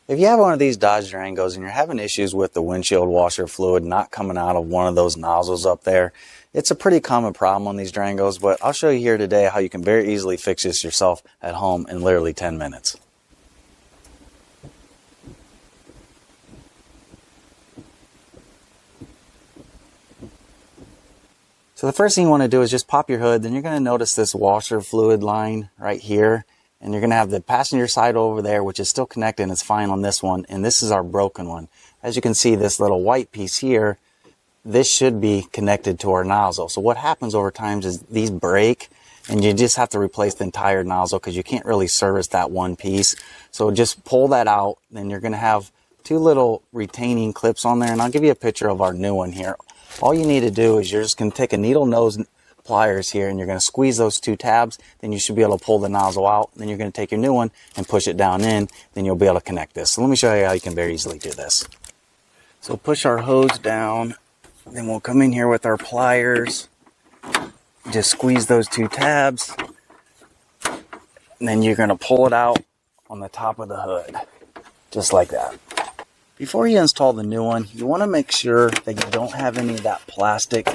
If you have one of these Dodge Durangos and you're having issues with the windshield washer fluid not coming out of one of those nozzles up there, it's a pretty common problem on these Durangos, but I'll show you here today how you can very easily fix this yourself at home in literally 10 minutes. So the first thing you want to do is just pop your hood, then you're going to notice this washer fluid line right here. And you're going to have the passenger side over there, which is still connected and it's fine on this one. And this is our broken one. As you can see, this little white piece here, this should be connected to our nozzle. So what happens over time is these break and you just have to replace the entire nozzle because you can't really service that one piece. So just pull that out. Then you're going to have two little retaining clips on there. And I'll give you a picture of our new one here. All you need to do is you're just going to take a needle nose pliers here and you're going to squeeze those two tabs, then you should be able to pull the nozzle out. Then you're going to take your new one and push it down in, then you'll be able to connect this. So let me show you how you can very easily do this. So push our hose down, then we'll come in here with our pliers, just squeeze those two tabs, and then you're going to pull it out on the top of the hood, just like that. Before you install the new one, you want to make sure that you don't have any of that plastic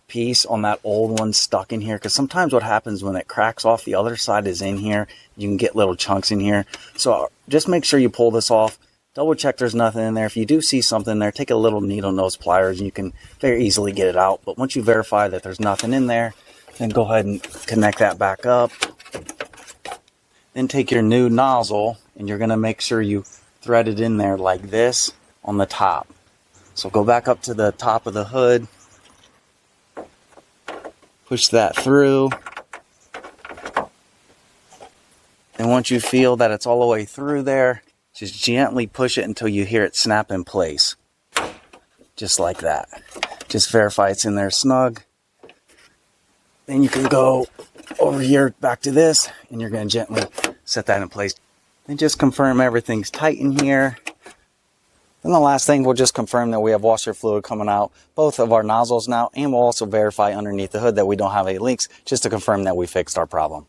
piece on that old one stuck in here, because sometimes what happens when it cracks off, the other side is in here, you can get little chunks in here. So just make sure you pull this off, double check there's nothing in there. If you do see something there, take a little needle nose pliers and you can very easily get it out. But once you verify that there's nothing in there, then go ahead and connect that back up. Then take your new nozzle and you're going to make sure you thread it in there like this on the top. So go back up to the top of the hood, push that through, and once you feel that it's all the way through there, just gently push it until you hear it snap in place. Just like that. Just verify it's in there snug. Then you can go over here back to this, and you're going to gently set that in place. And just confirm everything's tight in here. And the last thing, we'll just confirm that we have washer fluid coming out both of our nozzles now, and we'll also verify underneath the hood that we don't have any leaks, just to confirm that we fixed our problem.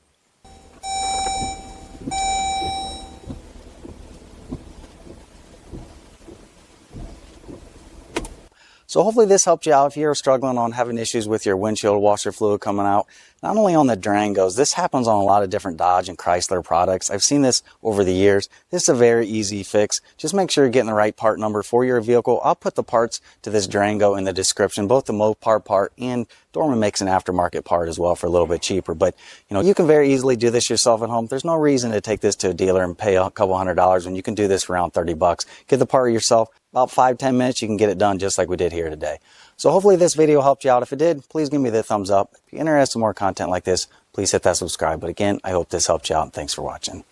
So hopefully this helped you out if you're struggling on having issues with your windshield washer fluid coming out. Not only on the Durangos, this happens on a lot of different Dodge and Chrysler products. I've seen this over the years. This is a very easy fix. Just make sure you're getting the right part number for your vehicle. I'll put the parts to this Durango in the description, both the Mopar part and Dorman makes an aftermarket part as well for a little bit cheaper. But you can very easily do this yourself at home. There's no reason to take this to a dealer and pay a couple $100s when you can do this for around 30 bucks. Get the part yourself. About 5-10 minutes, you can get it done just like we did here today. So hopefully this video helped you out. If it did, please give me the thumbs up. If you're interested in more content like this, please hit that subscribe. But again, I hope this helped you out, and thanks for watching.